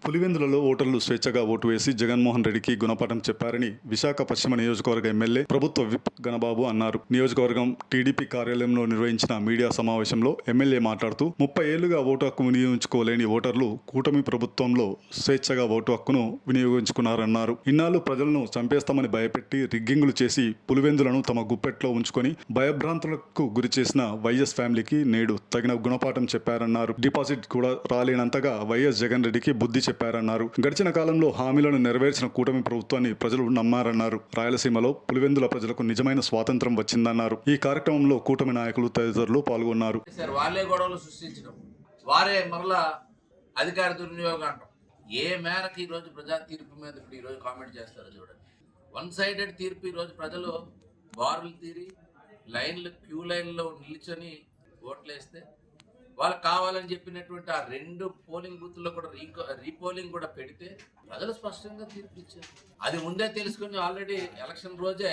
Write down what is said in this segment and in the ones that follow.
పులివెందులలో ఓటర్లు స్వేచ్ఛగా ఓటు వేసి జగన్మోహన్ రెడ్డికి గుణపాఠం చెప్పారని విశాఖ పశ్చిమ నియోజకవర్గ ఎమ్మెల్యే ప్రభుత్వ విప్ గణబాబు అన్నారు. నియోజకవర్గం టీడీపీ కార్యాలయంలో నిర్వహించిన మీడియా సమావేశంలో ఎమ్మెల్యే మాట్లాడుతూ 30 ఏళ్లుగా ఓటు హక్కు వినియోగించుకోలేని ఓటర్లు కూటమి ప్రభుత్వంలో స్వేచ్ఛగా ఓటు హక్కును వినియోగించుకున్నారన్నారు. ఇన్నాళ్లు ప్రజలను చంపేస్తామని భయపెట్టి రిగ్గింగులు చేసి పులివెందులను తమ గుప్పెట్లో ఉంచుకొని భయభ్రాంతులకు గురి చేసిన వైఎస్ ఫ్యామిలీకి నేడు తగిన గుణపాఠం చెప్పారన్నారు. డిపాజిట్ కూడా రాలేనంతగా వైఎస్ జగన్ రెడ్డికి బుద్ధి చెప్పారన్నారు. గడిచిన కాలంలో హామీలను నెరవేర్చిన కూటమి ప్రభుత్వాన్ని ప్రజలు నమ్మారన్నారు. రాయలసీమలో పులివెందుల ప్రజలకు నిజమైన స్వాతంత్రం వచ్చిందన్నారు. ఈ కార్యక్రమంలో కూటమి నాయకులు తదితరులు పాల్గొన్నారు. వాళ్ళే గొడవలు సృష్టించడం, వారే మరలా అధికార దుర్వినియోగం అంటాం. ఏ మేరకు ఈ రోజు ప్రజా తీర్పు మీద ఇప్పుడు ఈ రోజు కామెంట్ చేస్తారో చూడండి. వన్ సైడెడ్ తీర్పు. ఈ రోజు ప్రజలు బారులు తీరి క్యూ లైన్లో నిల్చొని ఓట్లేస్తే వాళ్ళకి కావాలని చెప్పినటువంటి ఆ 2 పోలింగ్ బూత్లో కూడా రీపోలింగ్ కూడా పెడితే ప్రజలు స్పష్టంగా తీర్పు ఇచ్చారు. అది ముందే తెలుసుకుని ఆల్రెడీ ఎలక్షన్ రోజే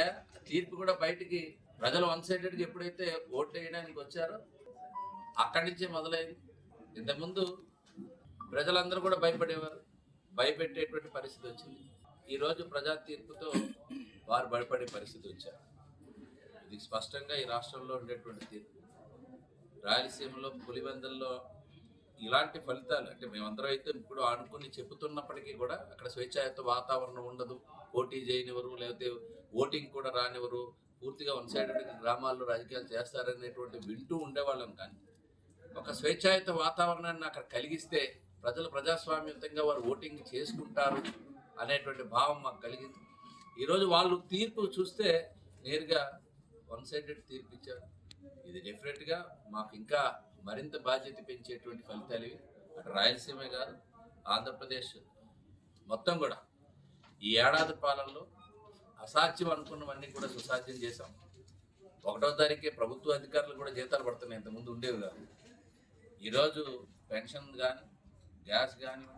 తీర్పు కూడా బయటికి ప్రజలు వన్ సైడెడ్గా ఎప్పుడైతే ఓట్లు వేయడానికి వచ్చారో అక్కడి నుంచే మొదలైంది. ఇంతకుముందు ప్రజలందరూ కూడా భయపడేవారు, భయపెట్టేటువంటి పరిస్థితి వచ్చింది. ఈరోజు ప్రజా తీర్పుతో వారు భయపడే పరిస్థితి వచ్చారు. ఇది స్పష్టంగా ఈ రాష్ట్రంలో ఉండేటువంటి తీర్పు. రాయలసీమలో పులివెందుల్లో ఇలాంటి ఫలితాలు అంటే మేమందరం అయితే ఇప్పుడు అనుకుని చెబుతున్నప్పటికీ కూడా అక్కడ స్వేచ్ఛాయుత వాతావరణం ఉండదు, పోటీ చేయనివ్వరు, లేకపోతే ఓటింగ్ కూడా రానివ్వరు, పూర్తిగా వన్ సైడెడ్ గ్రామాల్లో రాజకీయాలు చేస్తారనేటువంటి వింటూ ఉండేవాళ్ళం. కానీ ఒక స్వేచ్ఛాయుత వాతావరణాన్ని అక్కడ కలిగిస్తే ప్రజలు ప్రజాస్వామ్యంతంగా వారు ఓటింగ్ చేసుకుంటారు అనేటువంటి భావం మాకు కలిగింది. ఈరోజు వాళ్ళు తీర్పు చూస్తే నేరుగా వన్ సైడెడ్ తీర్పు ఇచ్చారు. ఇది డెఫినెట్గా మాకు ఇంకా మరింత బాధ్యత పెంచేటువంటి ఫలితాలు ఇవి. అటు రాయలసీమే కాదు, ఆంధ్రప్రదేశ్ మొత్తం కూడా ఈ ఏడాది పాలనలో అసాధ్యం అనుకున్నవన్నీ కూడా సుసాధ్యం చేశాం. 1వ తారీఖే ప్రభుత్వ అధికారులు కూడా జీతాలు పడుతున్నాయి, ఇంతకుముందు ఉండేవి కాదు. ఈరోజు పెన్షన్ కానీ గ్యాస్ కానీ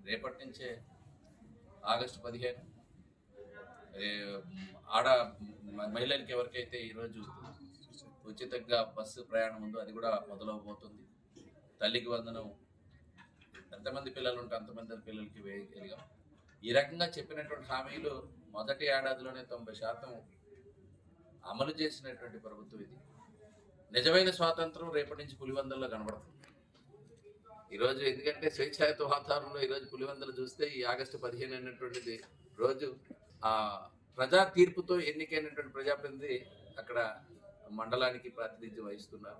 రేపటి నుంచే ఆగస్టు 15 మహిళలకి ఎవరికైతే ఈరోజు ఉచితంగా బస్సు ప్రయాణం ఉందో అది కూడా మొదలవబోతుంది. తల్లికి వందనం ఎంతమంది పిల్లలు ఉంటే అంతమంది పిల్లలకి వేయగలిగాం. ఈ రకంగా చెప్పినటువంటి హామీలు మొదటి ఏడాదిలోనే 90% అమలు చేసినటువంటి ప్రభుత్వం ఇది. నిజమైన స్వాతంత్రం రేపటి నుంచి పులివెందుల్లో కనబడుతుంది. ఈరోజు ఎందుకంటే స్వేచ్ఛాయుత వాతావరణంలో ఈరోజు పులివెందులు చూస్తే ఈ ఆగస్టు 15 అనేటువంటిది రోజు ఆ ప్రజా తీర్పుతో ఎన్నికైనటువంటి ప్రజాప్రతినిధి అక్కడ మండలానికి ప్రాతినిధ్యం వహిస్తున్నారు.